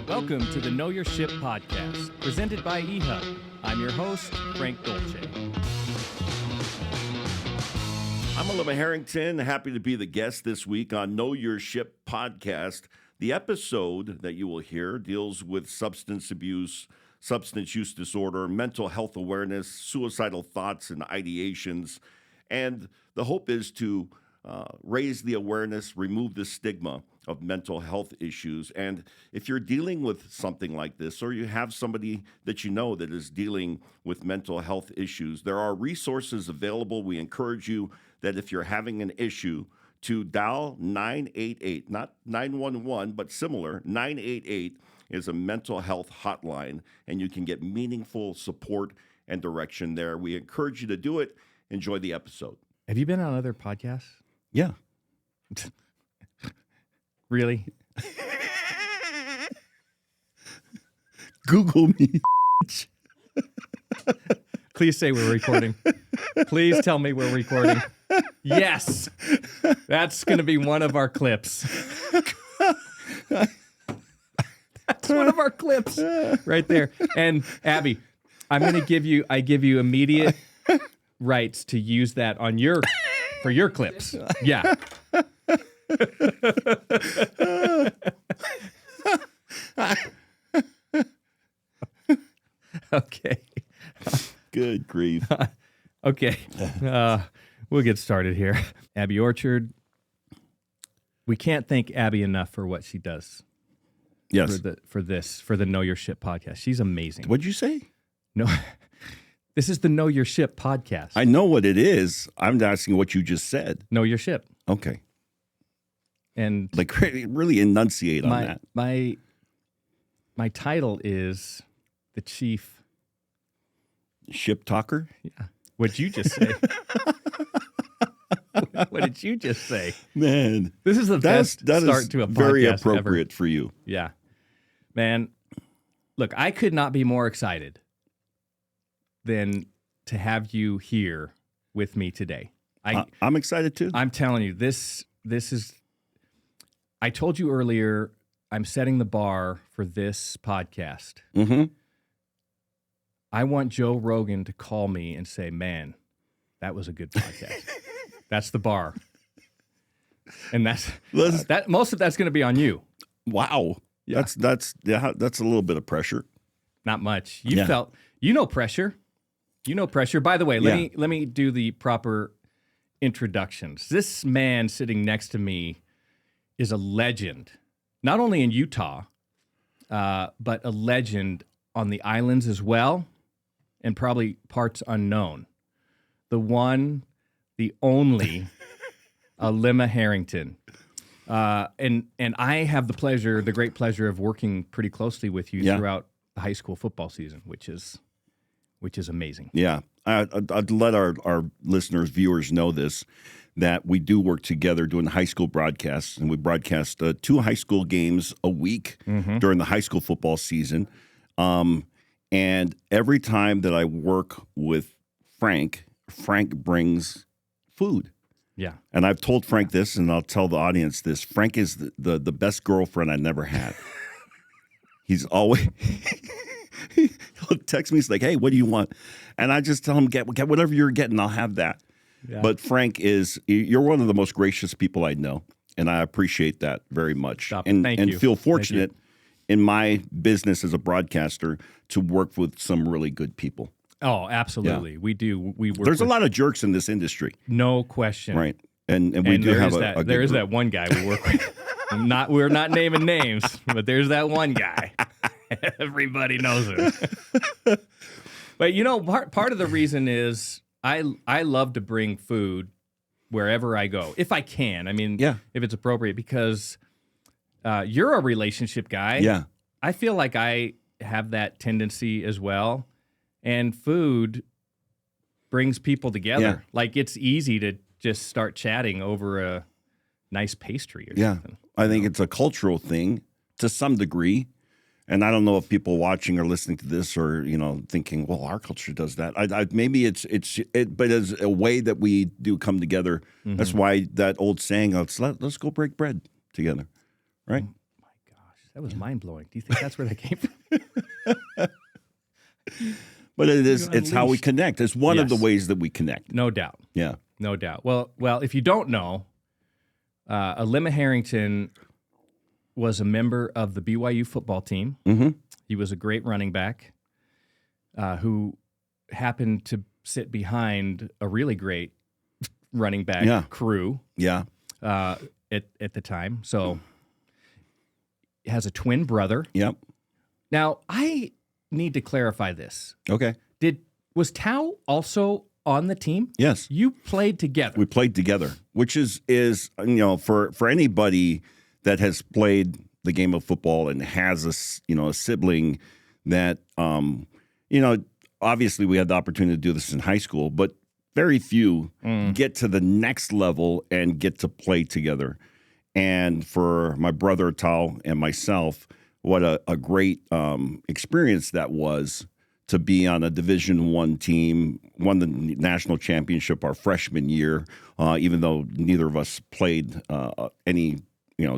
Welcome to the Know Your Ship podcast, presented by eHub. I'm your host, Frank Dolce. I'm Alema Harrington, happy to be the guest this week on Know Your Ship podcast. The episode that you will hear deals with substance abuse, substance use disorder, mental health awareness, suicidal thoughts and ideations. And the hope is to raise the awareness, remove the stigma of mental health issues. And if you're dealing with something like this, or you have somebody that you know that is dealing with mental health issues, there are resources available. We encourage you that if you're having an issue, to dial 988, not 911, but similar. 988 is a mental health hotline, and you can get meaningful support and direction there. We encourage you to do it. Enjoy the episode. Have you been on other podcasts? Yeah. Really? Google me. Please say we're recording. Please tell me we're recording. Yes. That's going to be one of our clips. That's one of our clips right there. And Abby, I'm going to give you immediate rights to use that on for your clips. Yeah. Okay. Good grief. Okay. We'll get started here. Abby Orchard. We can't thank Abby enough for what she does. Yes. For the Know Your Ship podcast. She's amazing. What'd you say? No. This is the Know Your Ship podcast. I know what it is. I'm asking what you just said. Know Your Ship. Okay. And like really enunciate on that. My title is the chief ship talker. Yeah. What'd you just say? What did you just say? Man, this is the best start to a podcast very appropriate ever. For you. Yeah. Man, look, I could not be more excited than to have you here with me today. I'm excited too. I'm telling you, this is, I told you earlier, I'm setting the bar for this podcast. Mm-hmm. I want Joe Rogan to call me and say, man, that was a good podcast. That's the bar. And that's most of that's going to be on you. Wow. Yeah. That's a little bit of pressure. Not much. You know pressure. You know pressure. By the way, let me do the proper introductions. This man sitting next to me is a legend, not only in Utah, but a legend on the islands as well, and probably parts unknown. The one, the only, Alema Harrington. And I have the great pleasure of working pretty closely with you throughout the high school football season, which is amazing. Yeah. I'd let our listeners, viewers know this, that we do work together doing high school broadcasts, and we broadcast 2 high school games a week during the high school football season. And every time that I work with Frank brings food. Yeah. And I've told Frank this, and I'll tell the audience this. Frank is the best girlfriend I never had. He's always... He'll text me. He's like, hey, what do you want? And I just tell him, get whatever you're getting. I'll have that. Yeah. But Frank you're one of the most gracious people I know. And I appreciate that very much. Thank you. Feel fortunate in my business as a broadcaster to work with some really good people. Oh, absolutely. Yeah. We do. There's a lot of jerks in this industry. No question. Right. And we do have a good There is group. that one guy we work with. We're not naming names, but there's that one guy. Everybody knows him. But part of the reason is I love to bring food wherever I go, if I can. I mean, if it's appropriate, because you're a relationship guy. Yeah. I feel like I have that tendency as well. And food brings people together. Yeah. Like, it's easy to just start chatting over a nice pastry or something. I think it's a cultural thing to some degree. And I don't know if people watching or listening to this are, thinking, well, our culture does that. Maybe but as a way that we do come together. Mm-hmm. That's why that old saying, let's go break bread together, right? Oh my gosh, That was mind-blowing. Do you think that's where that came from? But it's how we connect. It's one of the ways that we connect. No doubt. Yeah. No doubt. Well, if you don't know, Alema Harrington was a member of the BYU football team. Mm-hmm. He was a great running back who happened to sit behind a really great running back crew. Yeah. At the time. So he has a twin brother. Yep. Now, I need to clarify this. Okay. Was Tao also on the team? Yes. You played together. We played together, which is for anybody that has played the game of football and has a sibling that obviously we had the opportunity to do this in high school, but very few get to the next level and get to play together. And for my brother Tao and myself, what a great experience that was to be on a Division I team, won the national championship our freshman year, even though neither of us played any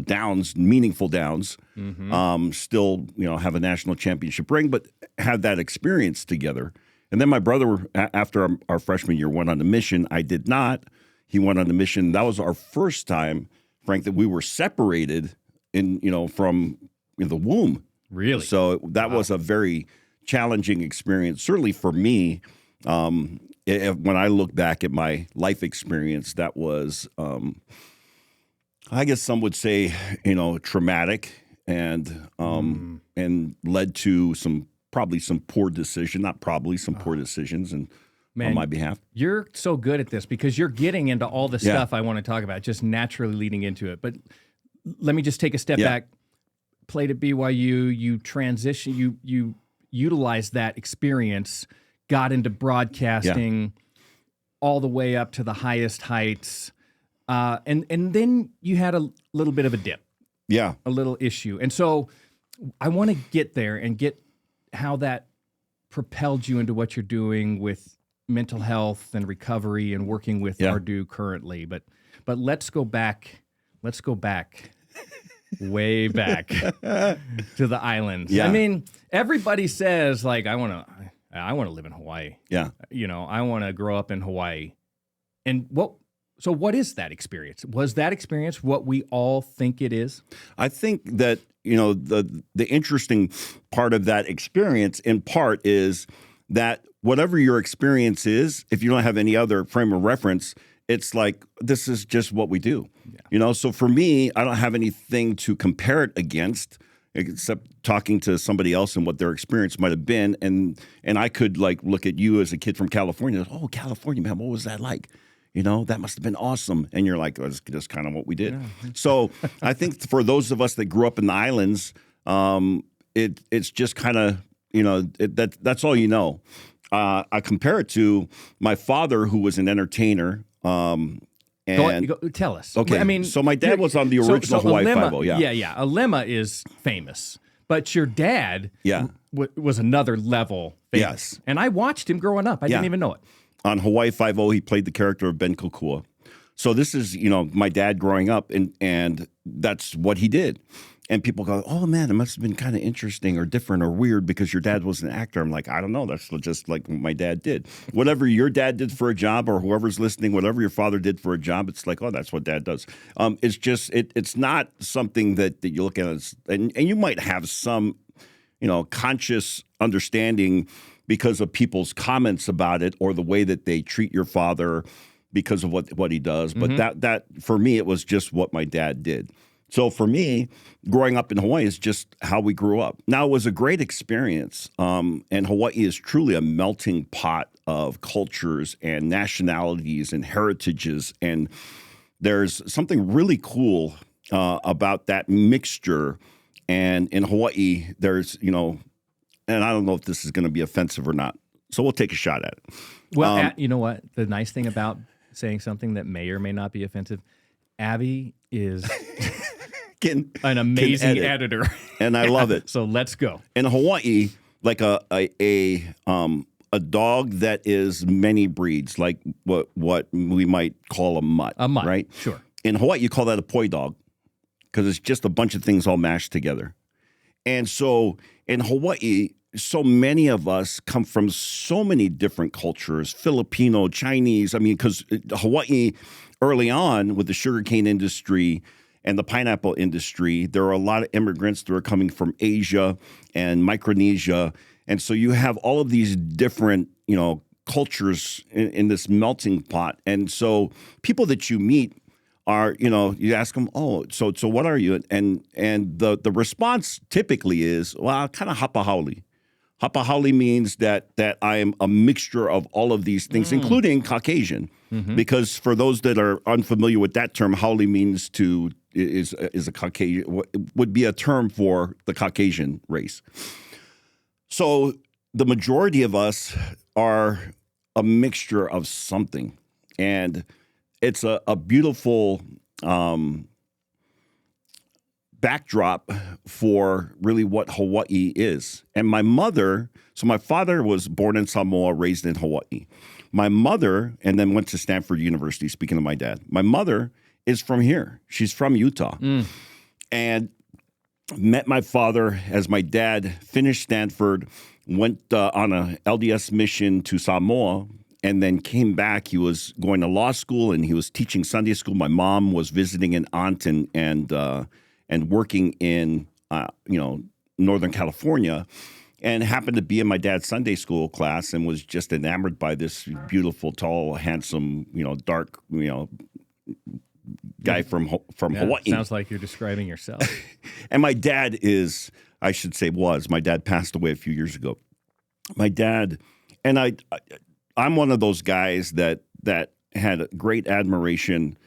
downs, meaningful downs. Mm-hmm. Still have a national championship ring, but had that experience together. And then my brother, after our freshman year, went on a mission. I did not. He went on a mission. That was our first time, Frank, that we were separated from the womb. Really? So that was a very challenging experience, certainly for me. When I look back at my life experience, that was, I guess some would say, traumatic and led to some poor decisions on my behalf. You're so good at this because you're getting into all the stuff I want to talk about, just naturally leading into it. But let me just take a step back. Played at BYU, you transition, you utilized that experience, got into broadcasting all the way up to the highest heights. And then you had a little bit of a dip. Yeah. A little issue. And so I want to get there and get how that propelled you into what you're doing with mental health and recovery and working with Ardu currently. But let's go back. Way back to the islands. Yeah. I mean, everybody says like, I want to live in Hawaii. Yeah. I want to grow up in Hawaii. And so what is that experience? Was that experience what we all think it is? I think that, the interesting part of that experience in part is that whatever your experience is, if you don't have any other frame of reference, it's like, this is just what we do. Yeah. So for me, I don't have anything to compare it against except talking to somebody else and what their experience might have been. And I could look at you as a kid from California. Oh, California, man, what was that like? That must have been awesome. And you're like, that's just kind of what we did. Yeah. So I think for those of us that grew up in the islands, it's just kind of, that's all you know. I compare it to my father, who was an entertainer. Go, tell us. Okay. I mean, so my dad was on the original Hawaii Five-0. Yeah. Alema is famous, but your dad was another level famous. Yes. And I watched him growing up. I didn't even know it. On Hawaii Five-0, he played the character of Ben Kokua. So this is, my dad growing up, and that's what he did. And people go, oh, man, it must have been kind of interesting or different or weird because your dad was an actor. I'm like, I don't know. That's just like what my dad did. Whatever your dad did for a job, or whoever's listening, whatever your father did for a job, it's like, oh, that's what dad does. It's just, it's not something that you look at as, and you might have some, conscious understanding because of people's comments about it or the way that they treat your father because of what he does. But that for me, it was just what my dad did. So for me, growing up in Hawaii is just how we grew up. Now, it was a great experience, and Hawaii is truly a melting pot of cultures and nationalities and heritages, and there's something really cool about that mixture. And in Hawaii, there's, and I don't know if this is going to be offensive or not, so we'll take a shot at it. Well, you know what? The nice thing about saying something that may or may not be offensive, Abby is an amazing editor. And I love it. So let's go. In Hawaii, like a dog that is many breeds, like what we might call a mutt. A mutt, right? Sure. In Hawaii, you call that a poi dog because it's just a bunch of things all mashed together. And so in Hawaii, so many of us come from so many different cultures, Filipino, Chinese. I mean, because Hawaii, early on with the sugarcane industry and the pineapple industry, there are a lot of immigrants that are coming from Asia and Micronesia. And so you have all of these different, cultures in this melting pot. And so people that you meet are, you ask them, oh, so what are you? And the response typically is, well, kind of hapahauli. Hapahauli means that I am a mixture of all of these things, including Caucasian. Mm-hmm. Because for those that are unfamiliar with that term, haole means is a Caucasian, would be a term for the Caucasian race. So the majority of us are a mixture of something, and it's a beautiful backdrop for really what Hawaii is. And my father was born in Samoa, raised in Hawaii. My mother, and then went to Stanford University, speaking of my dad. My mother is from here. She's from Utah. And met my father as my dad finished Stanford, went on a LDS mission to Samoa, and then came back. He was going to law school and he was teaching Sunday school. My mom was visiting an aunt and working in Northern California, and happened to be in my dad's Sunday school class and was just enamored by this beautiful, tall, handsome, dark, guy from Hawaii. Sounds like you're describing yourself. And my dad my dad passed away a few years ago. My dad, and I'm one of those guys that had great admiration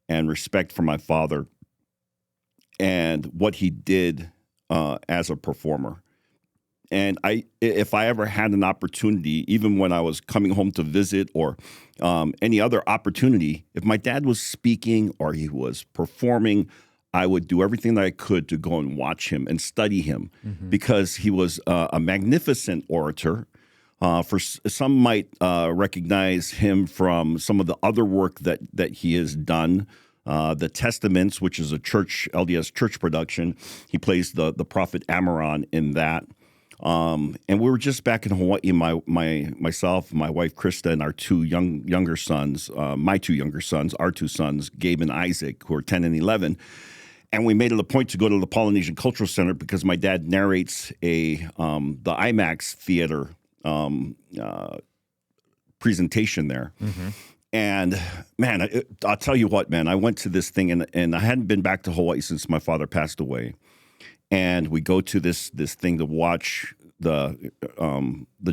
and respect for my father and what he did as a performer. And if I ever had an opportunity, even when I was coming home to visit or any other opportunity, if my dad was speaking or he was performing, I would do everything that I could to go and watch him and study him, because he was a magnificent orator. For some might recognize him from some of the other work that he has done. The Testaments, which is a LDS church production. He plays the prophet Amaron in that. And we were just back in Hawaii, myself, my wife Krista, and our two younger sons, our two sons, Gabe and Isaac, who are 10 and 11. And we made it a point to go to the Polynesian Cultural Center because my dad narrates the IMAX theater presentation there. Mm-hmm. And man, I'll tell you what, man, I went to this thing and I hadn't been back to Hawaii since my father passed away. And we go to this thing to watch the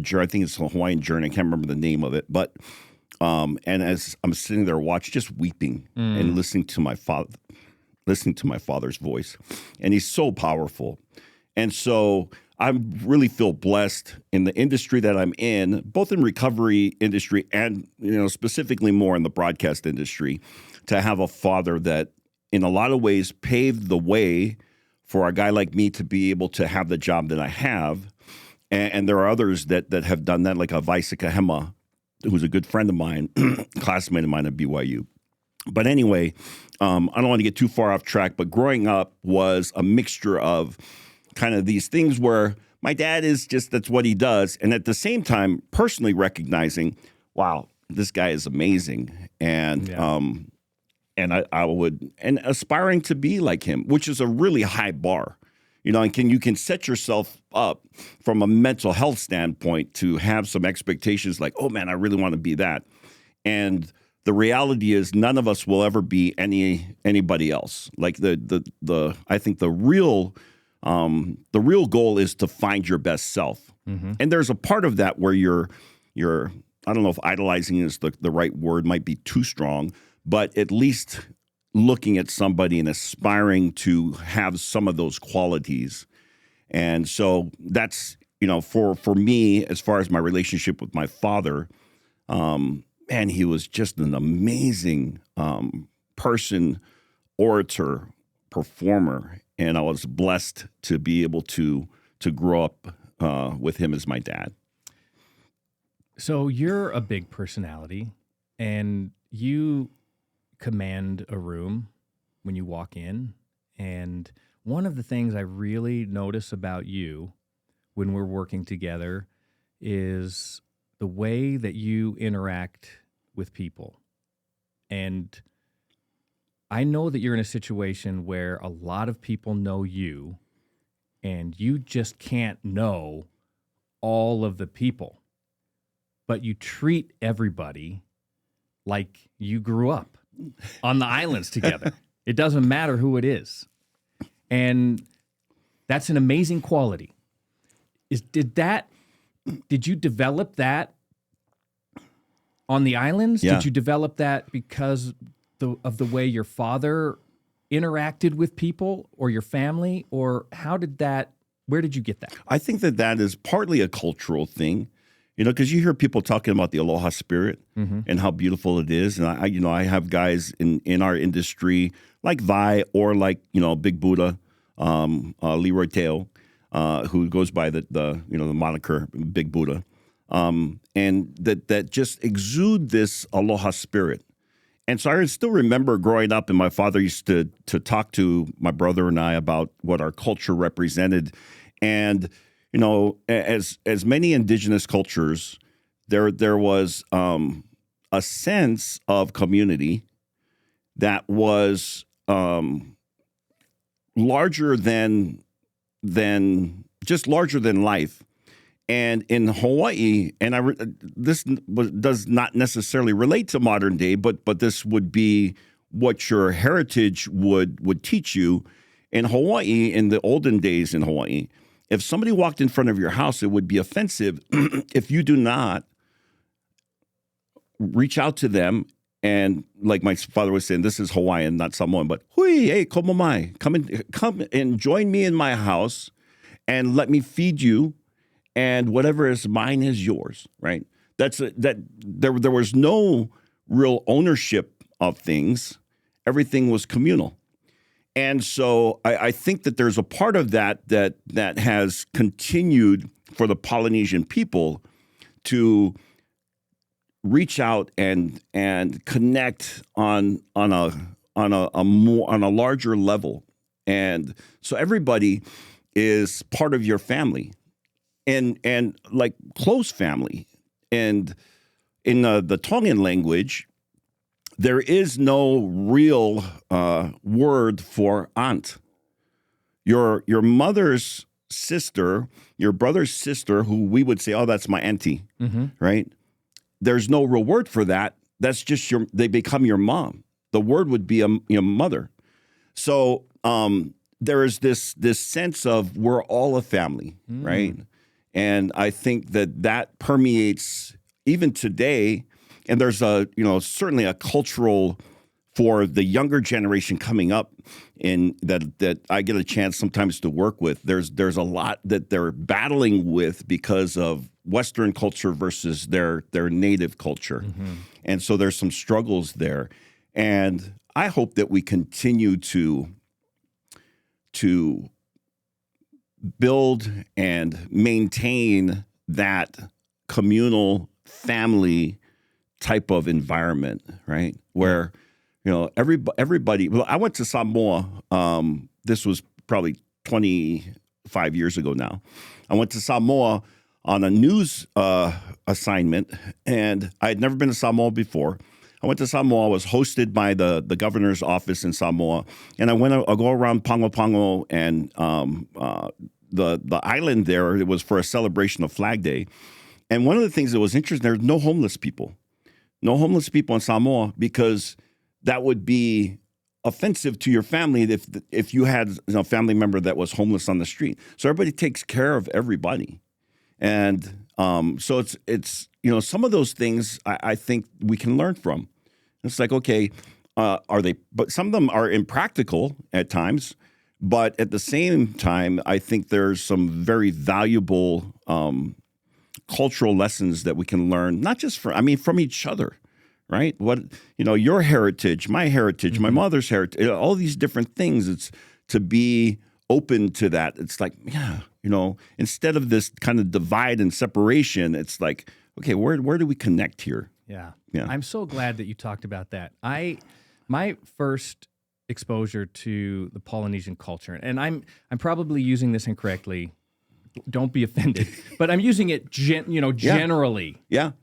journey. I think it's a Hawaiian journey. I can't remember the name of it, but and as I'm sitting there watching, just weeping and listening to my father's voice, and he's so powerful. And so I really feel blessed in the industry that I'm in, both in recovery industry and specifically more in the broadcast industry, to have a father that in a lot of ways paved the way for a guy like me to be able to have the job that I have. And there are others that have done that, like a Vaisika Hema, who's a good friend of mine, classmate of mine at BYU. But anyway, I don't want to get too far off track, but growing up was a mixture of kind of these things where my dad that's what he does. And at the same time, personally recognizing, wow, this guy is amazing. And and aspiring to be like him, which is a really high bar, and you can set yourself up from a mental health standpoint to have some expectations like, oh man, I really want to be that. And the reality is none of us will ever be anybody else. Like I think the real goal is to find your best self. Mm-hmm. And there's a part of that where you're I don't know if idolizing is the right word, might be too strong, but at least looking at somebody and aspiring to have some of those qualities. And so that's, for me, as far as my relationship with my father, man, he was just an amazing person, orator, performer. And I was blessed to be able to grow up with him as my dad. So you're a big personality, and you command a room when you walk in. And one of the things I really notice about you when we're working together is the way that you interact with people. And I know that you're in a situation where a lot of people know you and you just can't know all of the people, but you treat everybody like you grew up on the islands together. It doesn't matter who it is. And that's an amazing quality. Did you develop that on the islands? Yeah. Did you develop that because of the way your father interacted with people or your family? Or where did you get that? I think that is partly a cultural thing, because you hear people talking about the aloha spirit and how beautiful it is. And I have guys in our industry like Vi or like, Big Buddha, Leroy Teo, who goes by the moniker Big Buddha. And that just exude this aloha spirit. And so I still remember growing up, and my father used to talk to my brother and I about what our culture represented. And, as many indigenous cultures, there was a sense of community that was larger than life. And in Hawaii, and this does not necessarily relate to modern day, but this would be what your heritage would teach you. In Hawaii, in the olden days in Hawaii, if somebody walked in front of your house, it would be offensive if you do not reach out to them. And like my father was saying, this is Hawaiian, not Samoan, but hui, hey, komo mai, come and join me in my house and let me feed you. And whatever is mine is yours, right? There was no real ownership of things. Everything was communal. And so I think that there's a part of that has continued for the Polynesian people to reach out and connect on a larger level. And so everybody is part of your family. And like close family. And in the Tongan language, there is no real word for aunt. Your mother's sister, your brother's sister, who we would say, oh, that's my auntie, right? There's no real word for that. That's just they become your mom. The word would be a mother. So there is this sense of we're all a family, right? And I think that permeates even today. And there's certainly a cultural for the younger generation coming up in that I get a chance sometimes to work with. There's a lot that they're battling with because of Western culture versus their native culture. And so there's some struggles there. And I hope that we continue to build and maintain that communal family type of environment, right? Where, everybody, well, I went to Samoa. This was probably 25 years ago now. I went to Samoa on a news assignment, and I had never been to Samoa before. I went to Samoa. I was hosted by the governor's office in Samoa, and I'll go around Pago Pago and the island there. It was for a celebration of Flag Day, and one of the things that was interesting, there's no homeless people in Samoa, because that would be offensive to your family if you had a family member that was homeless on the street. So everybody takes care of everybody, and so it's some of those things I think we can learn from. It's like, okay, but some of them are impractical at times, but at the same time, I think there's some very valuable cultural lessons that we can learn, not just from each other, right? What, your heritage, my heritage, my mother's heritage, all these different things. It's to be open to that. It's like, instead of this kind of divide and separation, it's like, okay, where do we connect here? Yeah. I'm so glad that you talked about that. My first exposure to the Polynesian culture, and I'm probably using this incorrectly. Don't be offended, but I'm using it generally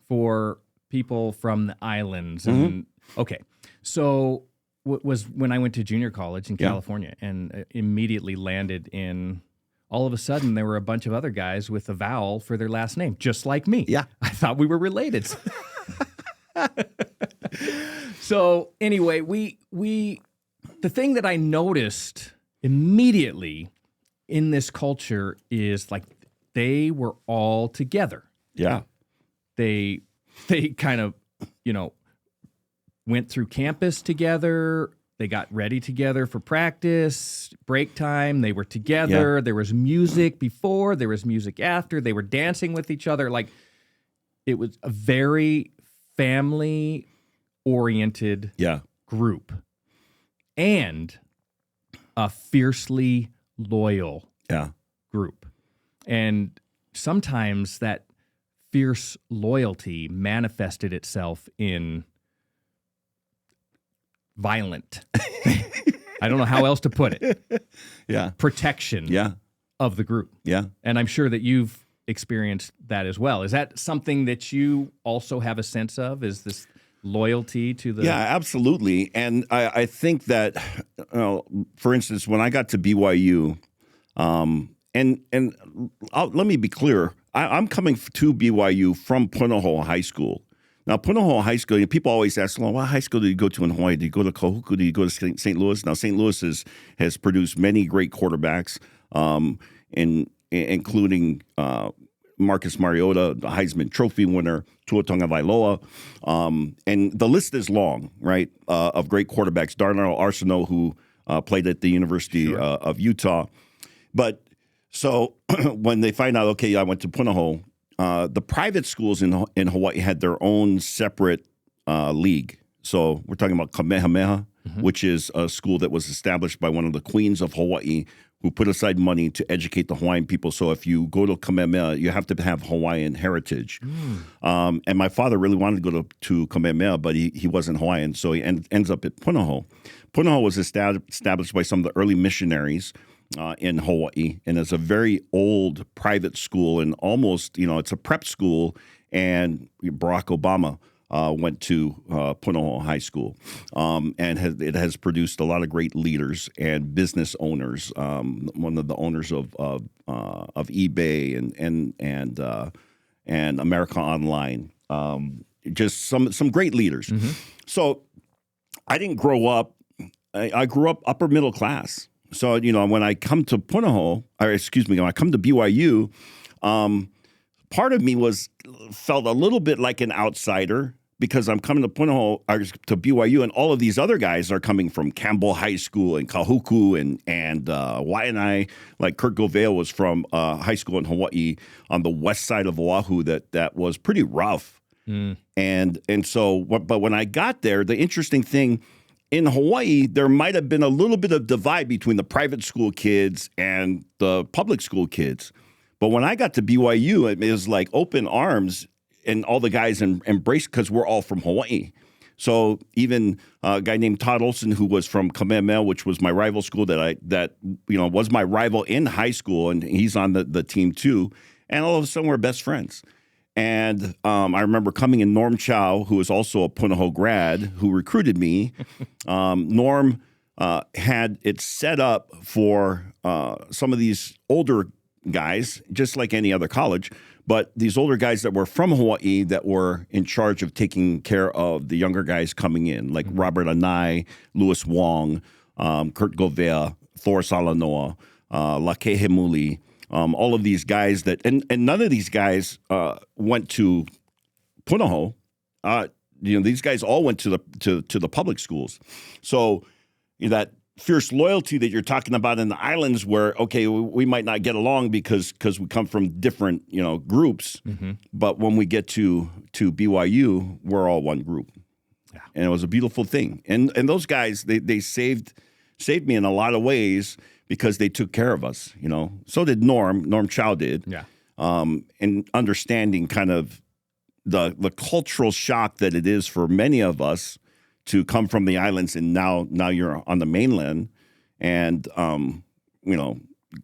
for people from the islands. And okay, so was when I went to junior college in California and immediately landed in. All of a sudden, there were a bunch of other guys with a vowel for their last name, just like me. Yeah, I thought we were related. So anyway, the thing that I noticed immediately in this culture is like they were all together. Yeah. They kind of, went through campus together. They got ready together for practice, break time. They were together. Yeah. There was music before, there was music after. They were dancing with each other. Like it was a very family-oriented group and a fiercely loyal group. And sometimes that fierce loyalty manifested itself in violent. I don't know how else to put it. Protection of the group. Yeah. And I'm sure that you've experienced that as well. Is that something that you also have a sense of? Is this loyalty to the... Yeah, absolutely. And I think that, for instance, when I got to BYU, let me be clear, I'm coming to BYU from Punahou High School. Now, Punahou High School, people always ask, well, what high school did you go to in Hawaii? Did you go to Kahuku? Did you go to St. Louis? Now, St. Louis has produced many great quarterbacks, including Marcus Mariota, the Heisman Trophy winner, Tua Tagovailoa. And the list is long, right, of great quarterbacks. Darnell Arsenault, who played at the University of Utah. But so when they find out, okay, I went to Punahou, the private schools in Hawaii had their own separate league. So we're talking about Kamehameha, which is a school that was established by one of the queens of Hawaii who put aside money to educate the Hawaiian people. So if you go to Kamehameha, you have to have Hawaiian heritage. And my father really wanted to go to Kamehameha, but he wasn't Hawaiian, so he ends up at Punahou. Punahou was established by some of the early missionaries in Hawaii, and it's a very old private school, and almost, it's a prep school, and Barack Obama went to Punahou High School, and it has produced a lot of great leaders and business owners. One of the owners of eBay and America Online, just some great leaders. So I didn't grow up. I grew up upper middle class. So, when I come to when I come to BYU, part of me felt a little bit like an outsider because I'm coming to to BYU, and all of these other guys are coming from Campbell High School and Kahuku and Waianae. Like Kurt Govea was from high school in Hawaii on the west side of Oahu that was pretty rough. And so, but when I got there, the interesting thing, in Hawaii, there might have been a little bit of divide between the private school kids and the public school kids. But when I got to BYU, it was like open arms, and all the guys embraced because we're all from Hawaii. So even a guy named Todd Olson, who was from Kamehameha, which was my rival school that was my rival in high school, and he's on the team too. And all of a sudden, we're best friends. And I remember coming in Norm Chow, who was also a Punahou grad, who recruited me. Norm had it set up for some of these older guys, just like any other college, but these older guys that were from Hawaii that were in charge of taking care of the younger guys coming in, like Robert Anai, Louis Wong, Kurt Govea, Thor Salanoa, Lakehe Muli. All of these guys and none of these guys went to Punahou. These guys all went to the public schools. So that fierce loyalty that you're talking about in the islands, where we might not get along because we come from different groups, but when we get to BYU, we're all one group, and it was a beautiful thing. And those guys they saved me in a lot of ways, because they took care of us, So did Norm Chow did. Yeah. And understanding kind of the cultural shock that it is for many of us to come from the islands, and now you're on the mainland, and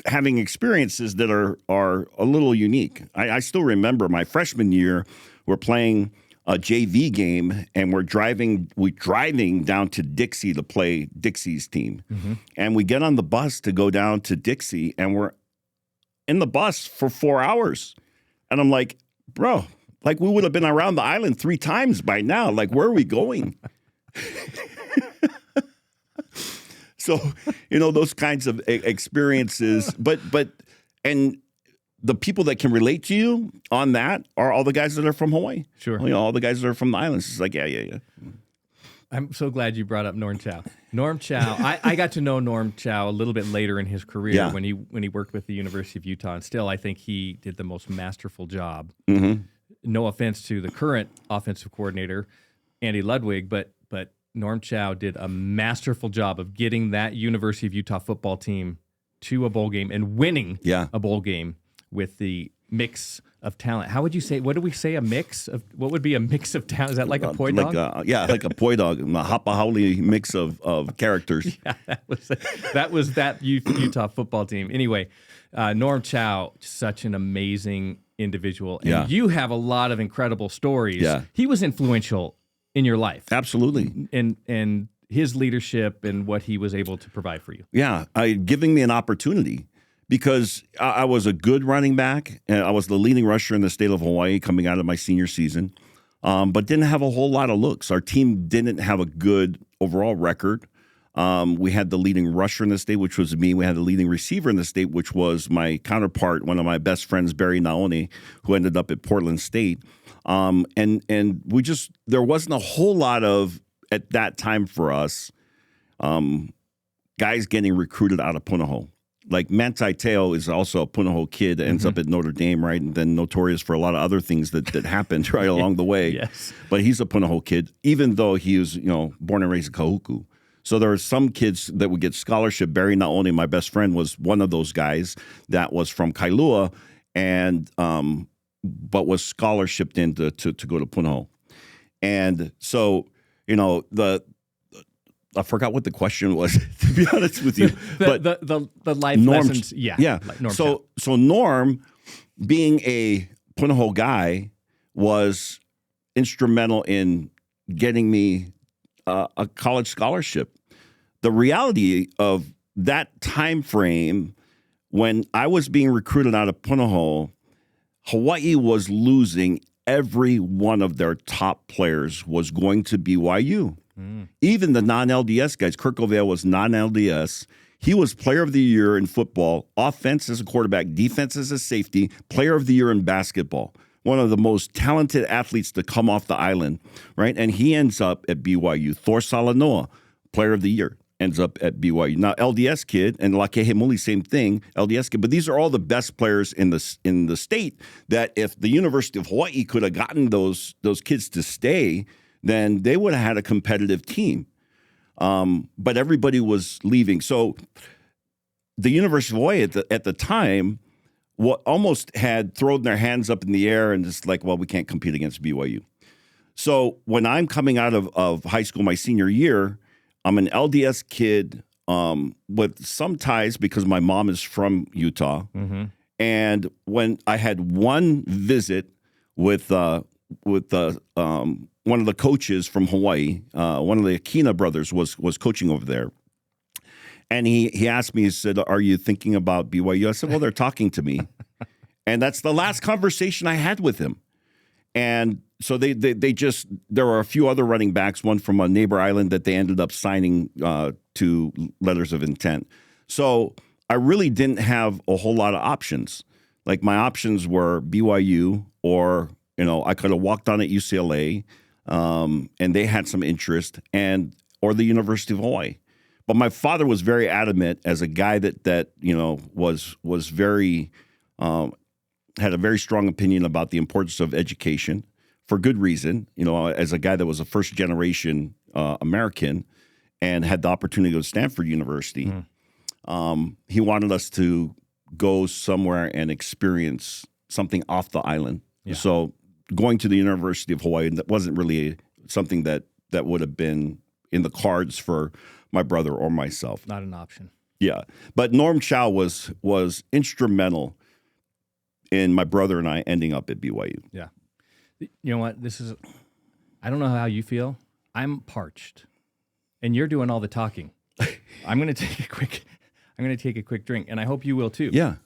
having experiences that are a little unique. I still remember my freshman year, we're playing a JV game, and we're driving down to Dixie to play Dixie's team. Mm-hmm. And we get on the bus to go down to Dixie, and we're in the bus for 4 hours. And I'm like, bro, like we would have been around the island 3 times by now. Like, where are we going? So, those kinds of experiences, and the people that can relate to you on that are all the guys that are from Hawaii. Sure. All the guys that are from the islands. It's like, yeah. I'm so glad you brought up Norm Chow. Norm Chow, I got to know Norm Chow a little bit later in his career when he worked with the University of Utah, and still I think he did the most masterful job. Mm-hmm. No offense to the current offensive coordinator, Andy Ludwig, but Norm Chow did a masterful job of getting that University of Utah football team to a bowl game and winning a bowl game with the mix of talent. How would you say? What do we say? A mix of what would be a mix of talent? Is that like a poi dog? Like a poi dog, a hapahauli mix of characters. Yeah, that was that Utah football team. Anyway, Norm Chow, such an amazing individual, and you have a lot of incredible stories. Yeah. He was influential in your life, absolutely, and his leadership and what he was able to provide for you. Yeah, giving me an opportunity. Because I was a good running back, and I was the leading rusher in the state of Hawaii coming out of my senior season, but didn't have a whole lot of looks. Our team didn't have a good overall record. We had the leading rusher in the state, which was me. We had the leading receiver in the state, which was my counterpart, one of my best friends, Barry Naone, who ended up at Portland State. And there wasn't a whole lot of, at that time for us, guys getting recruited out of Punahou. Like Manti Te'o is also a Punahou kid that ends up at Notre Dame, right? And then notorious for a lot of other things that happened right along the way. Yes. But he's a Punahou kid, even though he was, born and raised in Kahuku. So there are some kids that would get scholarship. Barry Naone, my best friend, was one of those guys that was from Kailua, and but was scholarshiped in to go to Punahou. And so, I forgot what the question was, to be honest with you. The life lessons. Yeah. Norm so Norm, being a Punahou guy, was instrumental in getting me a college scholarship. The reality of that time frame, when I was being recruited out of Punahou, Hawaii was losing every one of their top players was going to BYU. Even the non-LDS guys. Kirk Ovale was non-LDS. He was player of the year in football, offense as a quarterback, defense as a safety, player of the year in basketball. One of the most talented athletes to come off the island, right? And he ends up at BYU. Thor Salanoa, player of the year, ends up at BYU. Now, LDS kid, and Lakehemuli, same thing, LDS kid. But these are all the best players in the state that if the University of Hawaii could have gotten those kids to stay, then they would have had a competitive team. But everybody was leaving. So the University of Hawaii at the time almost had thrown their hands up in the air and just like, well, we can't compete against BYU. So when I'm coming out of high school my senior year, I'm an LDS kid with some ties because my mom is from Utah. Mm-hmm. And when I had one visit with one of the coaches from Hawaii, one of the Akina brothers was coaching over there. And he asked me, he said, "Are you thinking about BYU?" I said, "Well, they're talking to me." And that's the last conversation I had with him. And so there were a few other running backs, one from a neighbor island that they ended up signing to letters of intent. So I really didn't have a whole lot of options. Like my options were BYU or, I could have walked on at UCLA. And they had some interest, or the University of Hawaii. But my father was very adamant as a guy that was very had a very strong opinion about the importance of education for good reason. As a guy that was a first generation American and had the opportunity to go to Stanford University, he wanted us to go somewhere and experience something off the island. Yeah. So going to the University of Hawaii, that wasn't really something that would have been in the cards for my brother or myself. Not an option. Yeah. But Norm Chow was instrumental in my brother and I ending up at BYU. Yeah. You know what? I don't know how you feel. I'm parched. And you're doing all the talking. I'm going to take a quick drink, and I hope you will too. Yeah.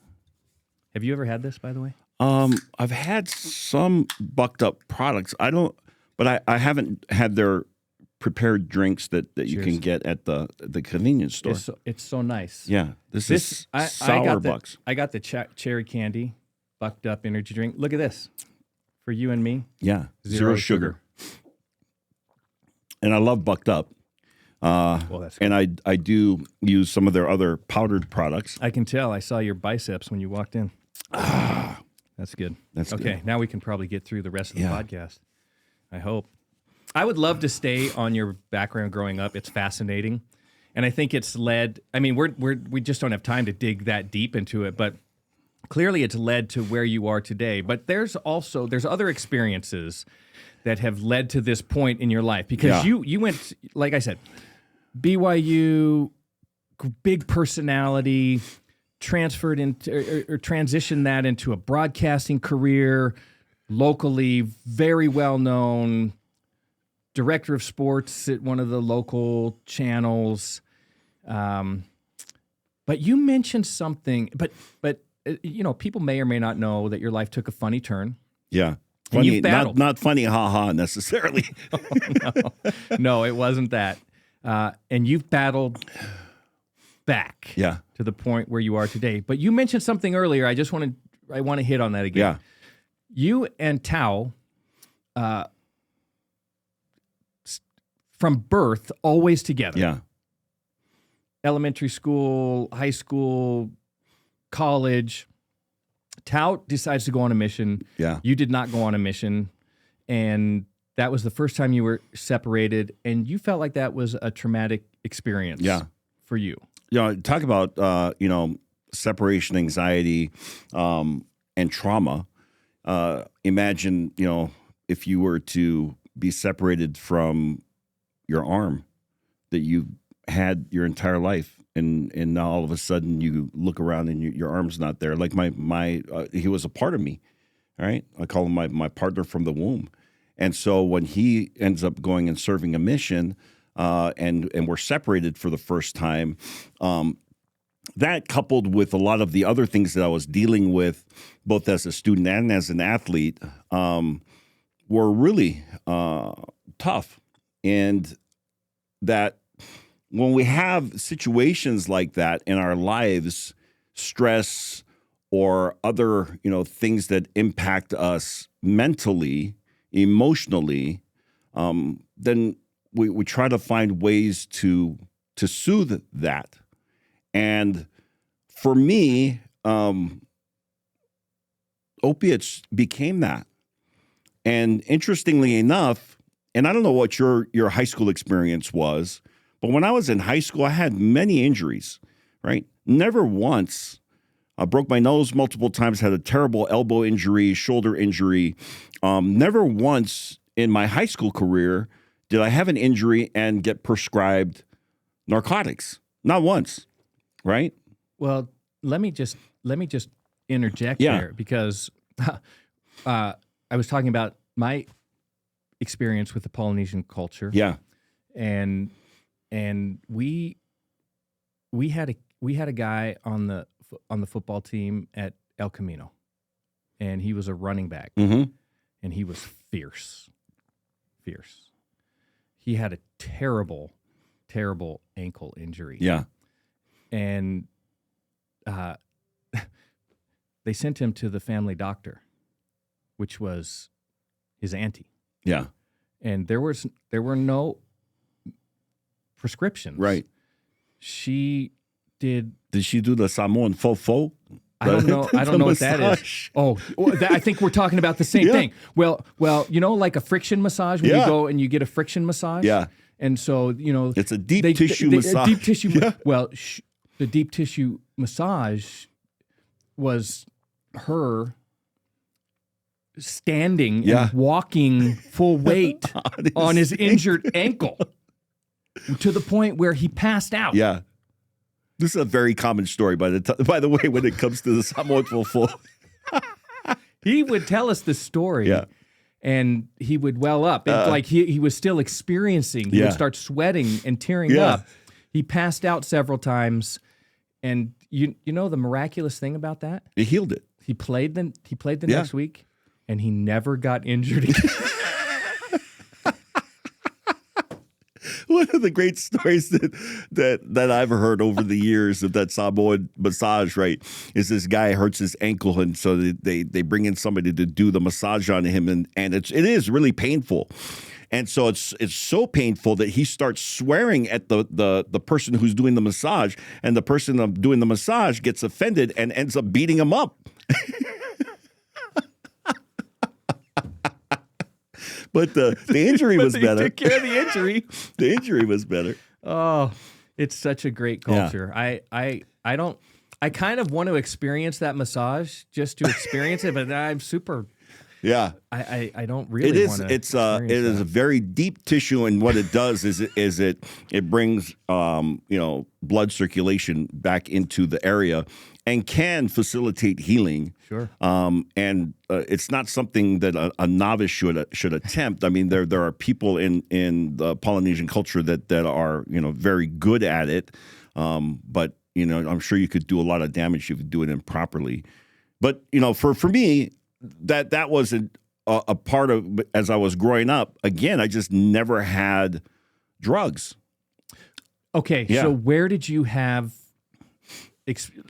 Have you ever had this, by the way? I've had some bucked up products. But I haven't had their prepared drinks that you can get at the convenience store. It's so nice. Yeah. This is Sour Bucks. I got the cherry candy bucked up energy drink. Look at this. For you and me. Yeah. Zero sugar. And I love bucked up. Well, that's good. And I do use some of their other powdered products. I can tell. I saw your biceps when you walked in. That's good. That's okay. good. Now we can probably get through the rest of the podcast. I hope. I would love to stay on your background growing up. It's fascinating, and I think it's led. I mean, we just don't have time to dig that deep into it, but clearly it's led to where you are today. But there's other experiences that have led to this point in your life because you went, like I said, BYU, big personality, transferred into or transitioned that into a broadcasting career, locally very well known, director of sports at one of the local channels. But you mentioned something, but people may or may not know that your life took a funny turn. Yeah. And Funny, you've battled. not funny, ha necessarily. No, it wasn't that. And you've battled back to the point where you are today. But you mentioned something earlier. I want to hit on that again. Yeah. You and Tao, from birth, always together. Yeah. Elementary school, high school, college. Tao decides to go on a mission. Yeah. You did not go on a mission. And that was the first time you were separated. And you felt like that was a traumatic experience for you. Talk about, separation anxiety and trauma. Imagine, if you were to be separated from your arm that you had your entire life, and now all of a sudden you look around and your arm's not there. Like he was a part of me, right? I call him my partner from the womb. And so when he ends up going and serving a mission, and we're separated for the first time, that coupled with a lot of the other things that I was dealing with, both as a student and as an athlete, were really tough. And that when we have situations like that in our lives, stress or other, things that impact us mentally, emotionally, then we try to find ways to soothe that. And for me, opiates became that. And interestingly enough, and I don't know what your high school experience was, but when I was in high school, I had many injuries, right? Never once. I broke my nose multiple times, had a terrible elbow injury, shoulder injury. Never once in my high school career did I have an injury and get prescribed narcotics. Not once, right? Well, let me just interject there because I was talking about my experience with the Polynesian culture. Yeah. And we had a guy on the football team at El Camino, and he was a running back, and he was fierce. He had a terrible ankle injury. Yeah. And they sent him to the family doctor, which was his auntie. Yeah. And there were no prescriptions. Right. She did. Did she do the Samoan fofo? I don't know. I don't know what that is. Oh, I think we're talking about the same thing. Well, like a friction massage when you go and you get a friction massage. Yeah. And so it's a deep tissue massage. Deep tissue. Yeah. Well, the deep tissue massage was her standing and walking full weight on his injured ankle. to the point where he passed out. Yeah. This is a very common story, by the way, when it comes to the Samoan full. He would tell us the story. Yeah. And he would well up. Like he was still experiencing. He would start sweating and tearing up. He passed out several times. And you know the miraculous thing about that? He healed it. He played the next week, and he never got injured again. One of the great stories that I've heard over the years of that Samoan massage, right, is this guy hurts his ankle, and so they bring in somebody to do the massage on him, and it is really painful. And so it's so painful that he starts swearing at the person who's doing the massage, and the person doing the massage gets offended and ends up beating him up. But the injury was better. Took care of the injury. The injury was better. Oh, it's such a great culture. Yeah. I kind of want to experience that massage just to experience it, but I'm super. Yeah, I don't really want to. It is a very deep tissue, and what it does is it brings blood circulation back into the area and can facilitate healing. Sure. And it's not something that a novice should attempt. I mean, there are people in the Polynesian culture that are very good at it, but I'm sure you could do a lot of damage if you do it improperly. But for me, that wasn't a part of, as I was growing up. Again, I just never had drugs. Okay, so where did you have?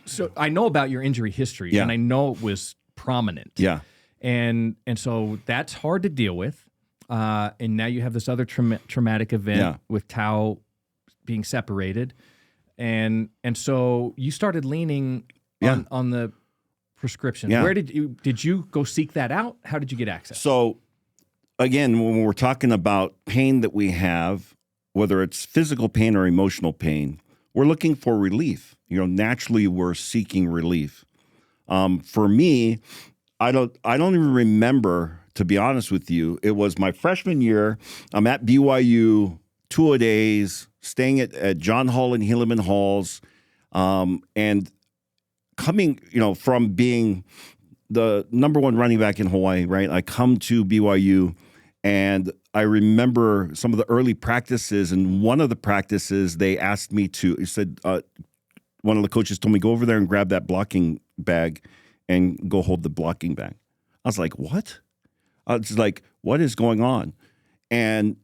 So I know about your injury history, and I know it was prominent. Yeah, and so that's hard to deal with. And now you have this other traumatic event with Tao being separated, and so you started leaning on the prescription. Yeah. Where did you go seek that out? How did you get access? So again, when we're talking about pain that we have, whether it's physical pain or emotional pain, we're looking for relief. Naturally we're seeking relief. For me, I don't even remember, to be honest with you. It was my freshman year. I'm at BYU, 2-a-days, staying at John Hall and Helaman Halls, and coming, from being the number one running back in Hawaii, right? I come to BYU, and I remember some of the early practices, and one of the practices they asked me to, he said, one of the coaches told me, go over there and grab that blocking bag and go hold the blocking bag. I was like, what? I was like, what is going on? And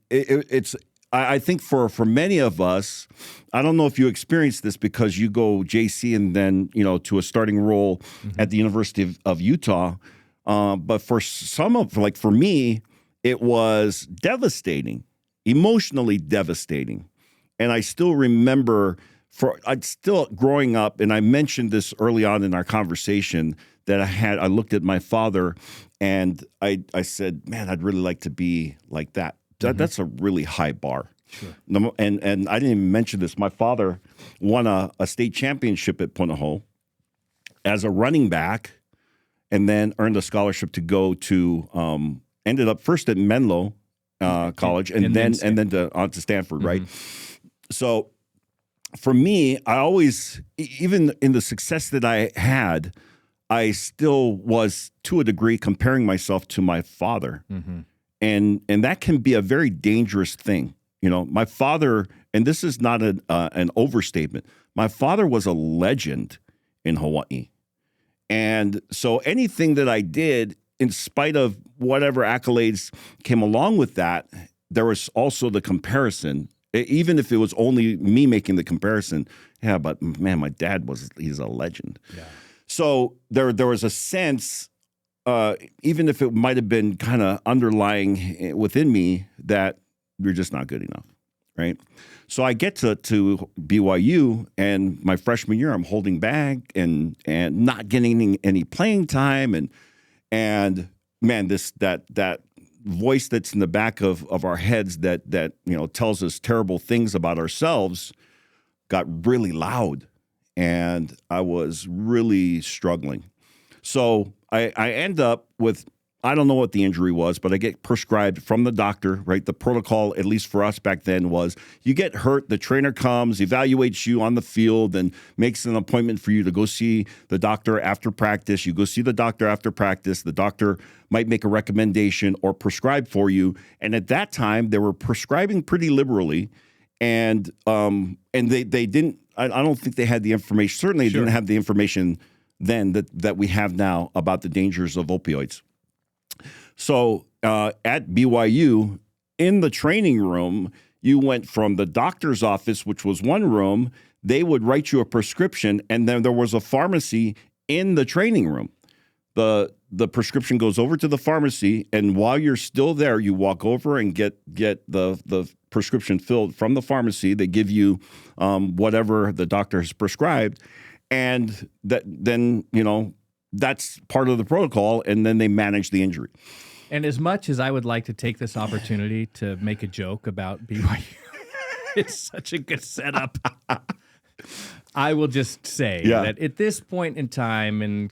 I think for many of us, I don't know if you experienced this because you go JC and then, to a starting role at the University of Utah. But for for me, it was devastating, emotionally devastating. And I still remember I'd still growing up, and I mentioned this early on in our conversation, that I looked at my father and I said, man, I'd really like to be like that. That's a really high bar. Sure. And I didn't even mention this. My father won a state championship at Punahou as a running back, and then earned a scholarship to go to, ended up first at Menlo College, and then on to Stanford, right? So for me, I always, even in the success that I had, I still was, to a degree, comparing myself to my father. And that can be a very dangerous thing. My father, and this is not an overstatement, my father was a legend in Hawaii. And so anything that I did, in spite of whatever accolades came along with that, there was also the comparison. Even if it was only me making the comparison, but man, my dad he's a legend. Yeah. So there was a sense, even if it might have been kind of underlying within me, that you're just not good enough, right? So I get to BYU, and my freshman year, I'm holding back and not getting any playing time, and man, that voice that's in the back of our heads that tells us terrible things about ourselves got really loud, and I was really struggling. So I end up with I don't know what the injury was, but I get prescribed from the doctor, right? The protocol, at least for us back then, was you get hurt, the trainer comes, evaluates you on the field, and makes an appointment for you to go see the doctor after practice. You go see the doctor after practice. The doctor might make a recommendation or prescribe for you. And at that time, they were prescribing pretty liberally, and they didn't. I don't think they had the information. Certainly, they didn't have the information then that we have now about the dangers of opioids. So at BYU, in the training room, you went from the doctor's office, which was one room. They would write you a prescription, and then there was a pharmacy in the training room. The prescription goes over to the pharmacy, and while you're still there, you walk over and get the prescription filled from the pharmacy. They give you whatever the doctor has prescribed, and then that's part of the protocol, and then they manage the injury. And as much as I would like to take this opportunity to make a joke about BYU, it's such a good setup. I will just say that at this point in time in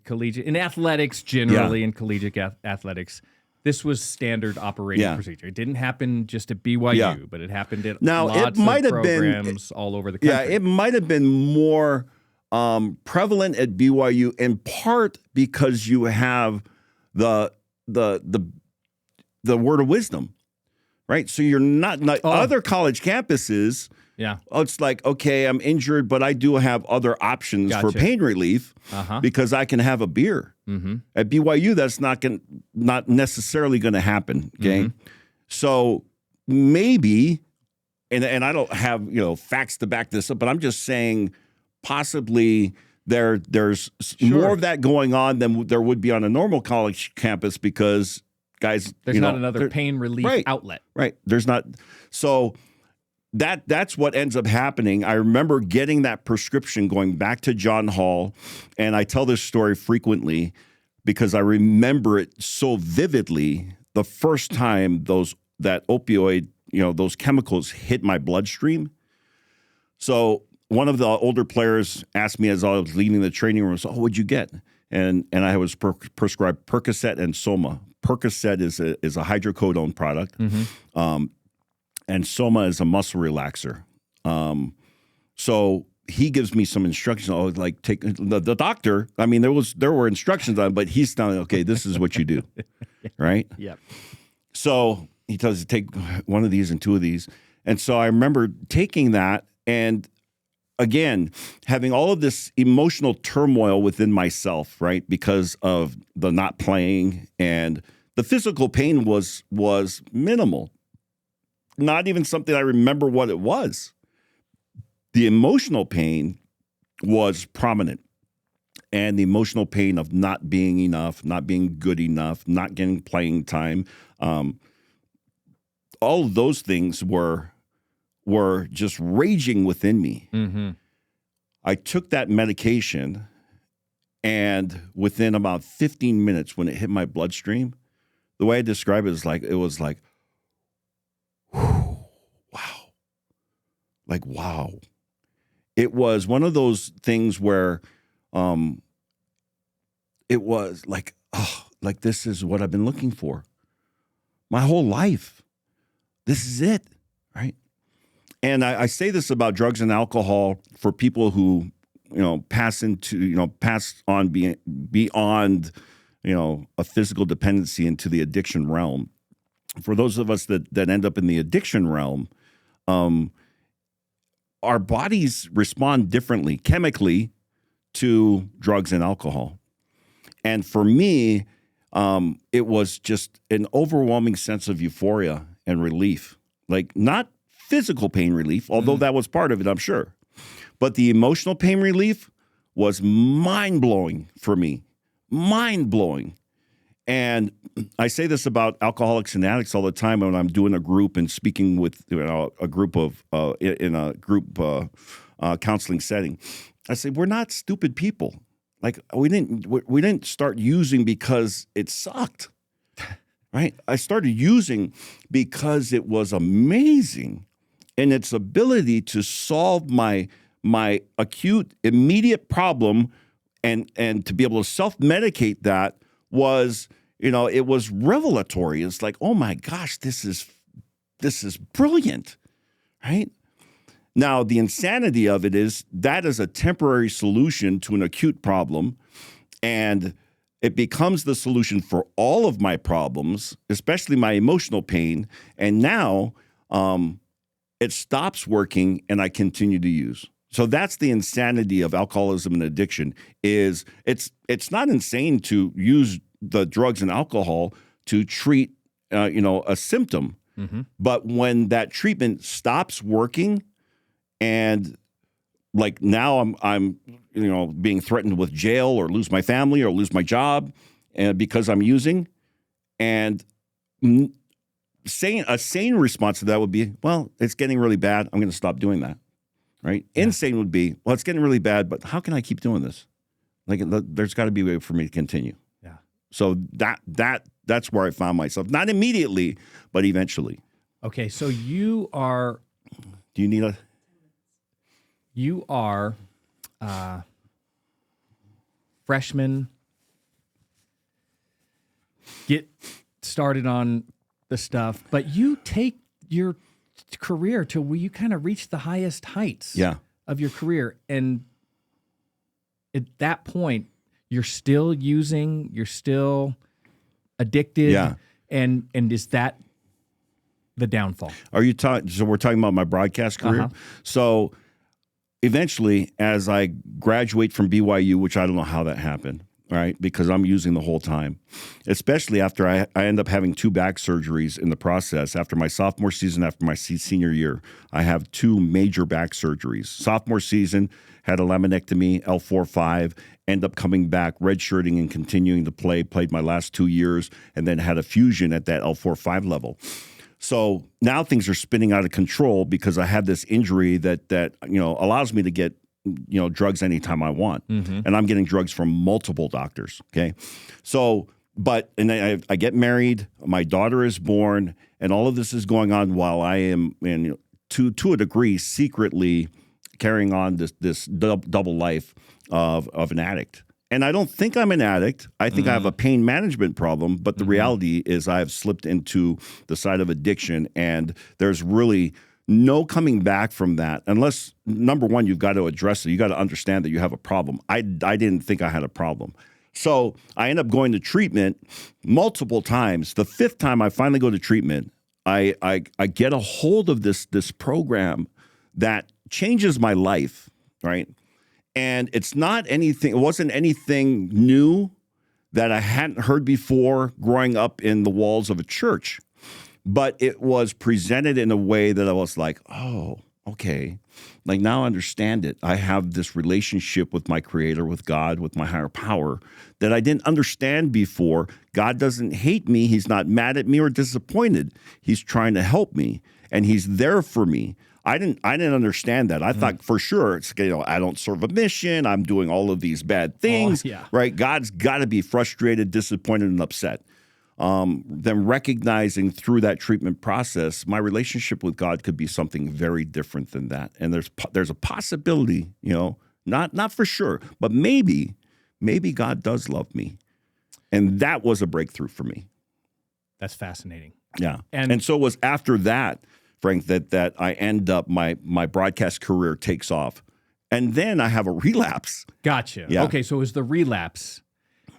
athletics generally, in collegiate athletics, this was standard operating procedure. It didn't happen just at BYU, but it happened at lots of programs all over the country. Yeah, it might have been more prevalent at BYU in part because you have the word of wisdom, right? So you're not other college campuses. Yeah. It's like, okay, I'm injured, but I do have other options for pain relief because I can have a beer. Mm-hmm. At BYU, that's not necessarily going to happen. Okay. Mm-hmm. So maybe, and I don't have, facts to back this up, but I'm just saying possibly there's more of that going on than there would be on a normal college campus because guys, there's not another pain relief outlet. Right. There's not. So that's what ends up happening. I remember getting that prescription going back to John Hall, and I tell this story frequently because I remember it so vividly. The first time that opioid, those chemicals hit my bloodstream. So one of the older players asked me as I was leaving the training room, so, what'd you get? And I was prescribed Percocet and Soma. Percocet is a hydrocodone product. Mm-hmm. And Soma is a muscle relaxer. So he gives me some instructions. I was like, take the doctor. I mean, there were instructions on, but he's telling, okay, this is what you do, right? Yep. So he tells you take one of these and two of these, and so I remember taking that, and again, having all of this emotional turmoil within myself, right, because of the not playing, and the physical pain was minimal. Not even something I remember what it was. The emotional pain was prominent. And the emotional pain of not being enough, not being good enough, not getting playing time. All of those things were just raging within me. Mm-hmm. I took that medication, and within about 15 minutes when it hit my bloodstream, the way I describe it was like, wow. Like, wow. It was one of those things where it was like, like this is what I've been looking for my whole life. This is it, right? And I say this about drugs and alcohol for people who, pass on beyond, a physical dependency into the addiction realm. For those of us that end up in the addiction realm, our bodies respond differently chemically to drugs and alcohol. And for me, it was just an overwhelming sense of euphoria and relief. Like not physical pain relief, although that was part of it, I'm sure. But the emotional pain relief was mind-blowing for me. Mind-blowing. And I say this about alcoholics and addicts all the time when I'm doing a group and speaking with a group of in a group counseling setting. I say we're not stupid people. Like we didn't start using because it sucked, right? I started using because it was amazing in its ability to solve my acute immediate problem and to be able to self-medicate that was it was revelatory. It's like, oh my gosh, this is brilliant, right? Now, the insanity of it is that is a temporary solution to an acute problem, and it becomes the solution for all of my problems, especially my emotional pain. And now it stops working and I continue to use. So that's the insanity of alcoholism and addiction. Is it's not insane to use the drugs and alcohol to treat a symptom, but when that treatment stops working, and like now I'm being threatened with jail or lose my family or lose my job, and because I'm using, and a sane response to that would be, well, it's getting really bad, I'm going to stop doing that. Right? Yeah. Insane would be, well, it's getting really bad, but how can I keep doing this? Like, there's got to be a way for me to continue. Yeah. So that's where I found myself. Not immediately, but eventually. Okay, so you are. Do you need a? You are freshman. Get started on the stuff, but you take your career to where you kind of reach the highest heights of your career, and at that point you're still using, you're still addicted, and is that the downfall? Are you talking? So we're talking about my broadcast career. So eventually, as I graduate from BYU, which I don't know how that happened, right? Because I'm using the whole time, especially after I end up having 2 back surgeries in the process. After my sophomore season, after my senior year, I have 2 major back surgeries. Sophomore season, had a laminectomy, L4-5, end up coming back, redshirting and continuing to play, played my last 2 years, and then had a fusion at that L4-5 level. So now things are spinning out of control because I have this injury that allows me to get drugs anytime I want. And I'm getting drugs from multiple doctors. Okay. So, and I get married, my daughter is born, and all of this is going on while I am, to a degree, secretly carrying on this double life of an addict. And I don't think I'm an addict. I think I have a pain management problem, but the reality is I have slipped into the side of addiction, and there's really no coming back from that unless, number one, you've got to address it. You got to understand that you have a problem. I didn't think I had a problem. So I end up going to treatment multiple times. The 5th time I finally go to treatment, I get a hold of this program that changes my life, right? And it wasn't anything new that I hadn't heard before growing up in the walls of a church. But it was presented in a way that I was like, oh, okay. Like, now I understand it. I have this relationship with my creator, with God, with my higher power that I didn't understand before. God doesn't hate me. He's not mad at me or disappointed. He's trying to help me, and he's there for me. I didn't understand that. I thought for sure it's, I don't serve a mission. I'm doing all of these bad things, right? God's got to be frustrated, disappointed, and upset. Then recognizing through that treatment process, my relationship with God could be something very different than that. And there's a possibility, not for sure, but maybe God does love me. And that was a breakthrough for me. That's fascinating. Yeah. And so it was after that, Frank, that I end up, my broadcast career takes off. And then I have a relapse. Gotcha. Yeah. Okay, so it was the relapse.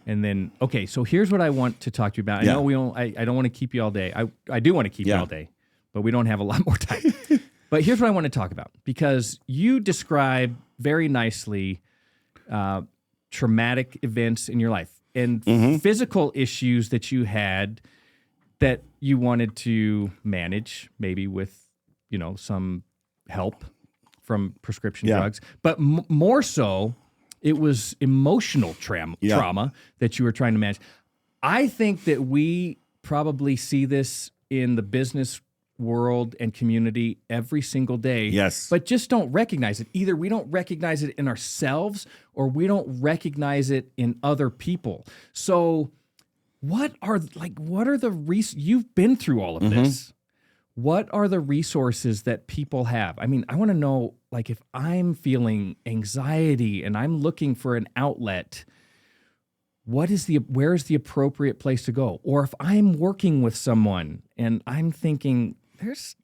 And then, okay, so here's what I want to talk to you about. I know I don't want to keep you all day. I do want to keep you all day, but we don't have a lot more time. But here's what I want to talk about, because you describe very nicely traumatic events in your life and physical issues that you had that you wanted to manage, maybe with, some help from prescription drugs. But more so, it was emotional trauma that you were trying to manage. I think that we probably see this in the business world and community every single day. Yes. But just don't recognize it. Either we don't recognize it in ourselves or we don't recognize it in other people. So what are the you've been through all of this. What are the resources that people have? I mean, I want to know, like, if I'm feeling anxiety and I'm looking for an outlet, where is the appropriate place to go? Or if I'm working with someone and I'm thinking there's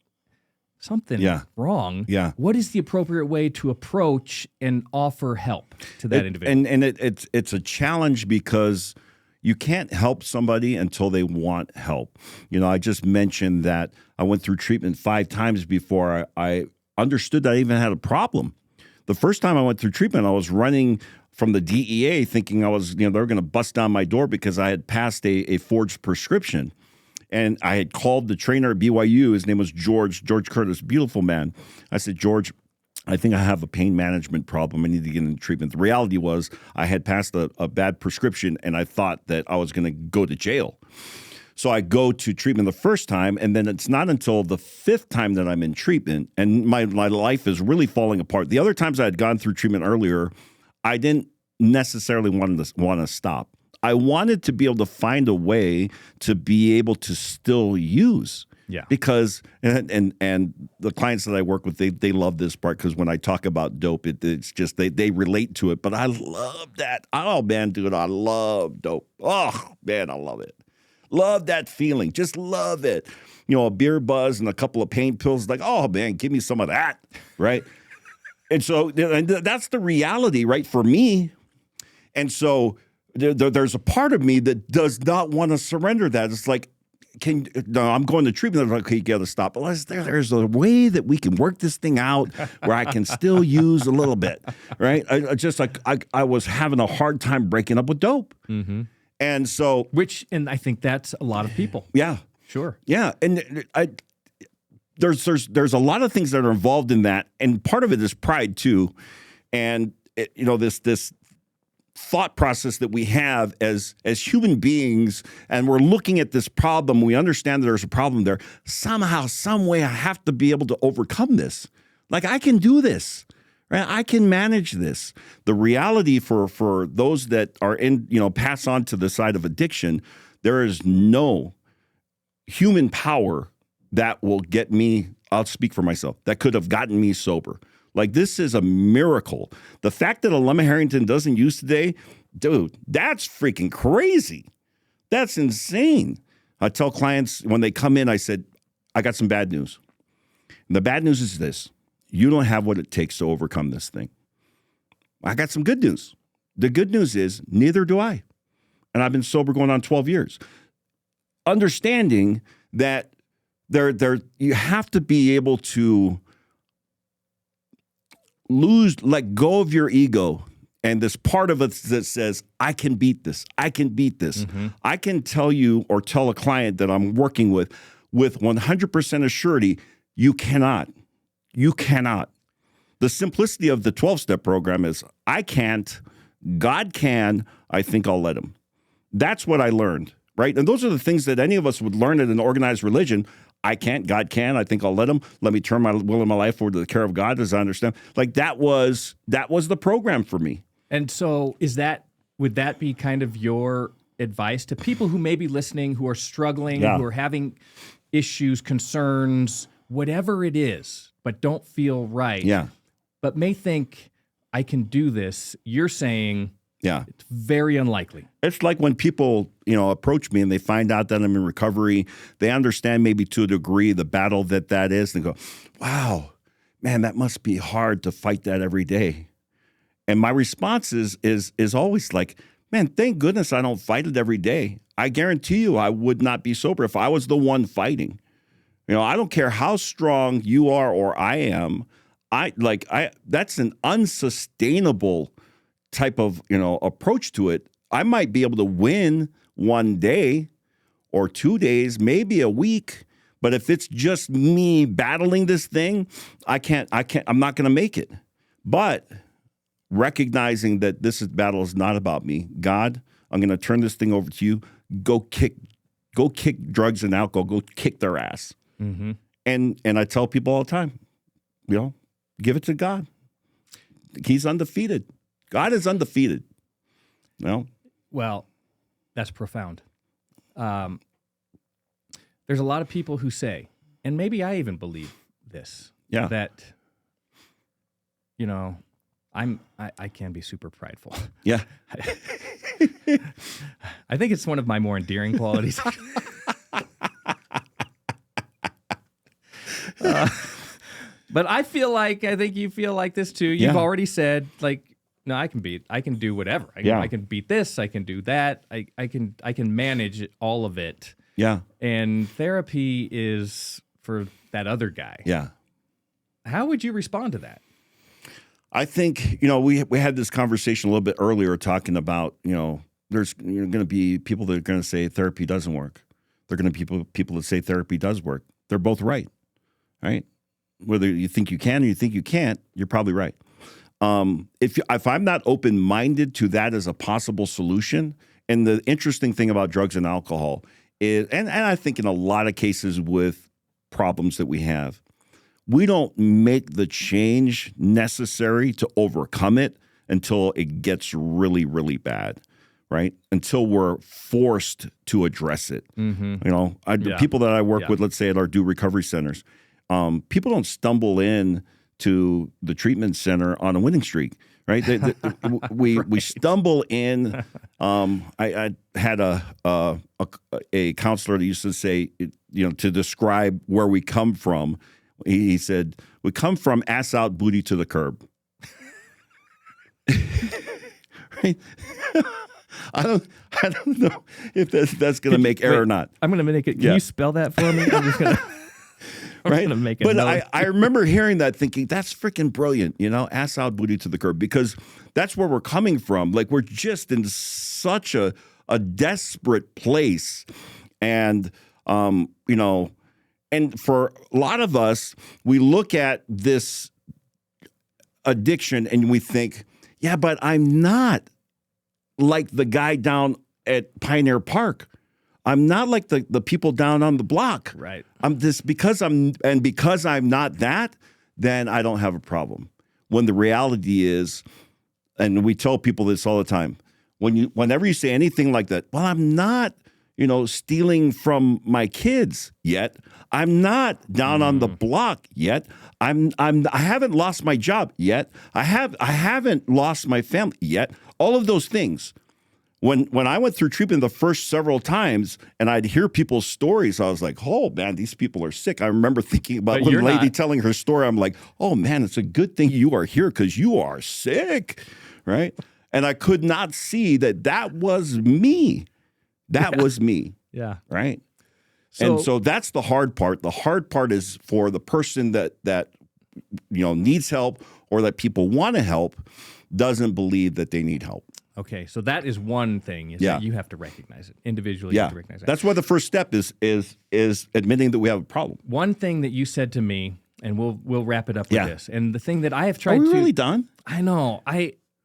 something wrong, what is the appropriate way to approach and offer help to that individual? And it's a challenge because you can't help somebody until they want help. I just mentioned that I went through treatment 5 times before I understood that I even had a problem. The first time I went through treatment, I was running from the DEA thinking I was, they were going to bust down my door because I had passed a forged prescription. And I had called the trainer at BYU. His name was George Curtis, beautiful man. I said, George, I think I have a pain management problem. I need to get into treatment. The reality was I had passed a bad prescription, and I thought that I was going to go to jail. So I go to treatment the first time, and then it's not until the 5th time that I'm in treatment, and my life is really falling apart. The other times I had gone through treatment earlier, I didn't necessarily want to stop. I wanted to be able to find a way to be able to still use. Yeah. Because and the clients that I work with, they love this part because when I talk about dope, it's just they relate to it. But I love that. Oh man, dude, I love dope. Oh man, I love it. Love that feeling. Just love it. A beer buzz and a couple of pain pills. Like, oh man, give me some of that, right? And so that's the reality, right, for me. And so there's a part of me that does not want to surrender that. It's like, I'm going to treatment. I'm like, okay, you got to stop. But there's a way that we can work this thing out where I can still use a little bit, right? I was having a hard time breaking up with dope. Mm-hmm. And so. And I think that's a lot of people. Yeah. Sure. Yeah. And there's a lot of things that are involved in that. And part of it is pride too. And, this thought process that we have as human beings, and we're looking at this problem, we understand that there's a problem there. Somehow, some way, I have to be able to overcome this. Like, I can do this, right? I can manage this. The reality for those that are in, pass on to the side of addiction, there is no human power that will get me, I'll speak for myself, that could have gotten me sober. Like, this is a miracle. The fact that Alema Harrington doesn't use today, dude, that's freaking crazy. That's insane. I tell clients when they come in, I said, I got some bad news. And the bad news is this. You don't have what it takes to overcome this thing. I got some good news. The good news is neither do I. And I've been sober going on 12 years. Understanding that you have to be able to let go of your ego and this part of it that says, I can beat this. I can beat this. Mm-hmm. I can tell you or tell a client that I'm working with 100% assurity, you cannot. You cannot. The simplicity of the 12-step program is, I can't, God can, I think I'll let him. That's what I learned, right? And those are the things that any of us would learn in an organized religion. I can't, God can, I think I'll let him. Let me turn my will and my life over to the care of God, as I understand. Like, that was the program for me. And so would that be kind of your advice to people who may be listening, who are struggling, who are having issues, concerns, whatever it is, but don't feel right, but may think, I can do this? You're saying, it's very unlikely. It's like when people, approach me and they find out that I'm in recovery, they understand maybe to a degree the battle that is, and they go, wow, man, that must be hard to fight that every day. And my response is always like, man, thank goodness I don't fight it every day. I guarantee you I would not be sober if I was the one fighting. I don't care how strong you are or I am. That's an unsustainable type of, approach to it. I might be able to win one day or 2 days, maybe a week. But if it's just me battling this thing, I'm not going to make it. But recognizing that battle is not about me. God, I'm going to turn this thing over to you. Go kick drugs and alcohol. Go kick their ass. Mm-hmm. And I tell people all the time, give it to God. He's undefeated. God is undefeated. Well, that's profound. There's a lot of people who say, and maybe I even believe this, that, I can be super prideful. Yeah. I think it's one of my more endearing qualities. But I think you feel like this too. You've already said, like, no, I can do whatever. I can beat this. I can do that. I can manage all of it. Yeah. And therapy is for that other guy. Yeah. How would you respond to that? I think, we had this conversation a little bit earlier talking about, there's going to be people that are going to say therapy doesn't work. There are going to be people that say therapy does work. They're both right? Whether you think you can or you think you can't, you're probably right. If I'm not open-minded to that as a possible solution, and the interesting thing about drugs and alcohol is, and I think in a lot of cases with problems that we have, we don't make the change necessary to overcome it until it gets really, really bad, right? Until we're forced to address it. The people that I work with, let's say at our Do Recovery Centers, people don't stumble in to the treatment center on a winning streak, right? We stumble in. I had a counselor that used to say, to describe where we come from. He said, we come from ass out, booty to the curb. Right? I don't know if that's going to make error or not. I'm going to make it. Can you spell that for me? I'm just going to. Right? But I remember hearing that thinking, that's freaking brilliant, ass out, booty to the curb, because that's where we're coming from. Like, we're just in such a desperate place. And, and for a lot of us, we look at this addiction and we think, yeah, but I'm not like the guy down at Pioneer Park. I'm not like the people down on the block. Right. Because I'm not that, then I don't have a problem. When the reality is, and we tell people this all the time, whenever you say anything like that, well, I'm not, stealing from my kids yet. I'm not down on the block yet. I haven't lost my job yet. I haven't lost my family yet. All of those things. When I went through treatment the first several times and I'd hear people's stories, I was like, oh, man, these people are sick. I remember thinking about one lady telling her story. I'm like, oh, man, it's a good thing you are here because you are sick, right? And I could not see that was me. That was me, right? So that's the hard part. The hard part is for the person that needs help or that people want to help doesn't believe that they need help. Okay, so that is one thing. That you have to recognize it individually. You have to recognize that. That's why the first step is admitting that we have a problem. One thing that you said to me, and we'll wrap it up with this. And the thing that I have tried to. Are we really done? I know.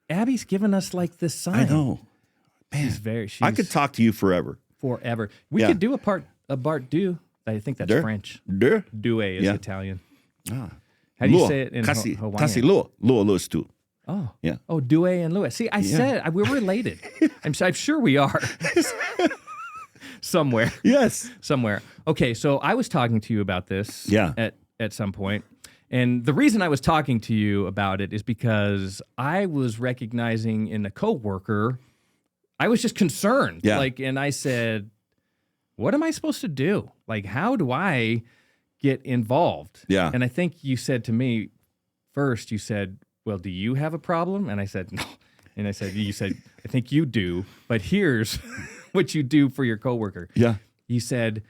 Abby's given us like this sign. I know. Man, I could talk to you forever. Forever. We could do a part deux. I think that's French. Deux is Italian. Ah. How do you say it in Hawaiian? Kasi Lua is too. Oh. Yeah. Oh, Due and Louis. See, I said we're related. I'm sure we are. Somewhere. Yes. Somewhere. Okay, so I was talking to you about this at some point. And the reason I was talking to you about it is because I was recognizing in a coworker, I was just concerned. Yeah. And I said, what am I supposed to do? Like, how do I get involved? Yeah. And I think you said to me first, well, do you have a problem? And I said, no. And you said, I think you do, but here's what you do for your coworker. Yeah. You said,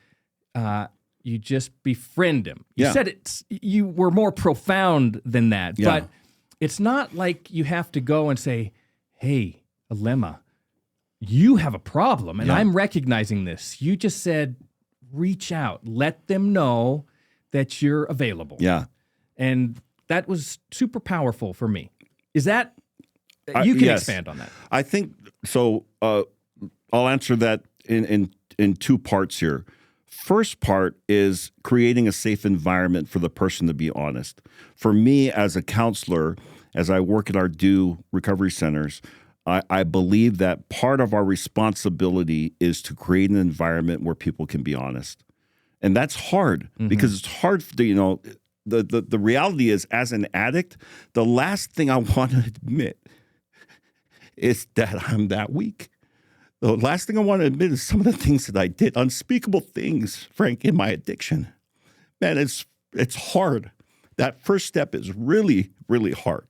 you just befriend him. You said you were more profound than that, but it's not like you have to go and say, hey, Alema, you have a problem, and I'm recognizing this. You just said, reach out, let them know that you're available. Yeah. And that was super powerful for me. Is that, you can expand on that. I think, so I'll answer that in two parts here. First part is creating a safe environment for the person to be honest. For me as a counselor, as I work at our Do Recovery Centers, I believe that part of our responsibility is to create an environment where people can be honest. And that's hard because it's hard to, the reality is, as an addict, the last thing I want to admit is that I'm that weak. the last thing I want to admit is some of the things that I did, unspeakable things, Frank, in my addiction. Man, it's hard. That first step is really, really hard.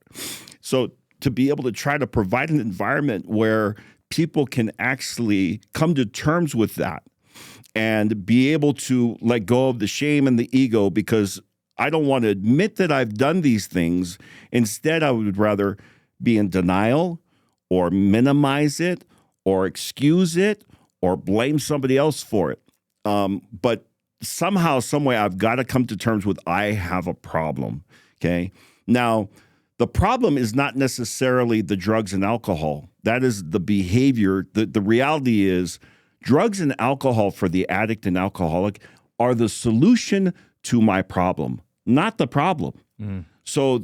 So to be able to try to provide an environment where people can actually come to terms with that and be able to let go of the shame and the ego, because I don't want to admit that I've done these things. Instead, I would rather be in denial or minimize it or excuse it or blame somebody else for it. But somehow, some way, I've got to come to terms with I have a problem, okay? Now, the problem is not necessarily the drugs and alcohol. That is the behavior. The reality is drugs and alcohol for the addict and alcoholic are the solution to my problem, not the problem. So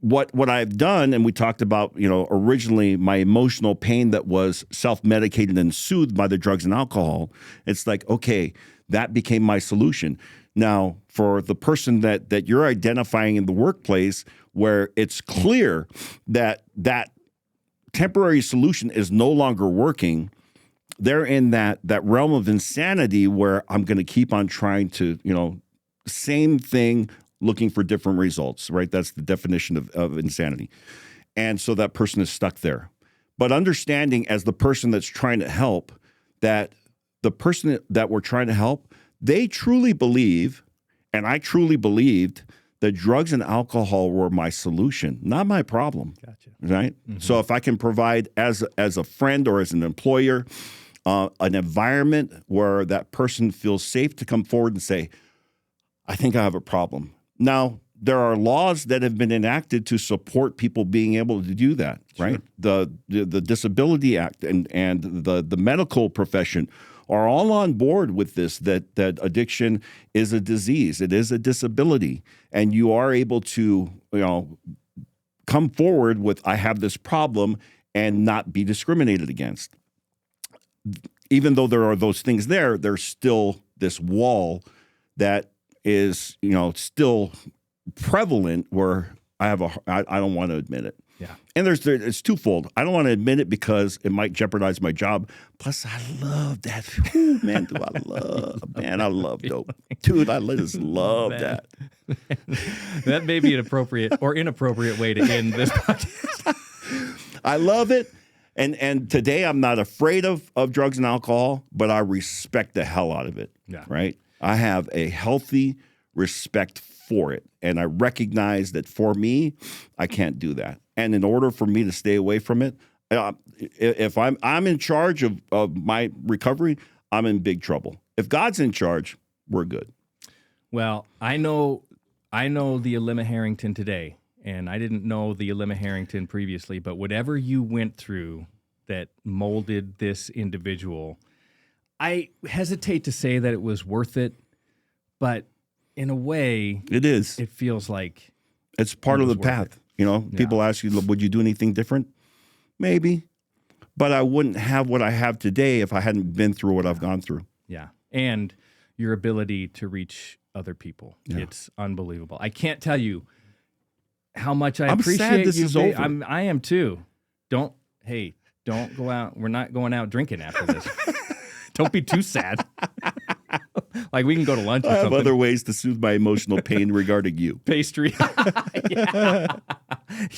what I've done, and we talked about, originally my emotional pain that was self-medicated and soothed by the drugs and alcohol. It's like, okay, that became my solution. Now, for the person that you're identifying in the workplace where it's clear that that temporary solution is no longer working, they're in that realm of insanity where I'm going to keep on trying to, same thing, looking for different results, right? That's the definition of insanity. And so that person is stuck there. But understanding as the person that's trying to help, that the person that we're trying to help, they truly believe, and I truly believed, that drugs and alcohol were my solution, not my problem. Gotcha. Right? Mm-hmm. So if I can provide as a friend or as an employer, an environment where that person feels safe to come forward and say, I think I have a problem. Now, there are laws that have been enacted to support people being able to do that, sure. right? The Disability Act and the medical profession are all on board with this, that addiction is a disease. It is a disability. And you are able to, come forward with, I have this problem, and not be discriminated against. Even though there are those things there's still this wall that is, still prevalent where I don't want to admit it. Yeah. And it's twofold. I don't want to admit it because it might jeopardize my job. Plus, I love that. Ooh, man, do I love, man, I love dope. Dude, I just love that. That may be an appropriate or inappropriate way to end this podcast. I love it. And today I'm not afraid of drugs and alcohol, but I respect the hell out of it. Yeah. Right? I have a healthy respect for it. And I recognize that for me, I can't do that. And in order for me to stay away from it, if I'm in charge of my recovery, I'm in big trouble. If God's in charge, we're good. Well, I know the Alema Harrington today, and I didn't know the Alema Harrington previously, but whatever you went through that molded this individual, I hesitate to say that it was worth it, but in a way, it is. It feels like it's part of the path. People ask you, would you do anything different? Maybe. But I wouldn't have what I have today if I hadn't been through what I've gone through. Yeah. And your ability to reach other people. Yeah. It's unbelievable. I can't tell you how much I appreciate sad this you. is over. I am too. Don't go out. We're not going out drinking after this. Don't be too sad. Like we can go to lunch or something. I have other ways to soothe my emotional pain regarding you. Pastry.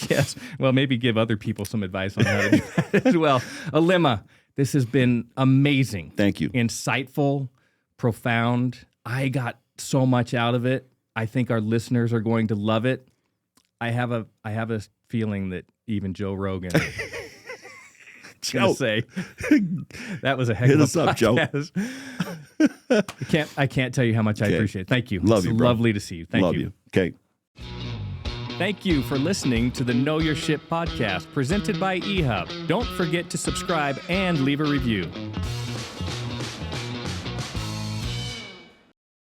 Yes. Well, maybe give other people some advice on how to do that as well. Alema, this has been amazing. Thank you. Insightful, profound. I got so much out of it. I think our listeners are going to love it. I have a feeling that even Joe Rogan is going to say that was a heck of a podcast. Hit us up, Joe. I can't tell you how much I appreciate it. Thank you. Love you, bro. Lovely to see you. Thank you. Okay. Thank you for listening to the Know Your Shit podcast presented by eHub. Don't forget to subscribe and leave a review.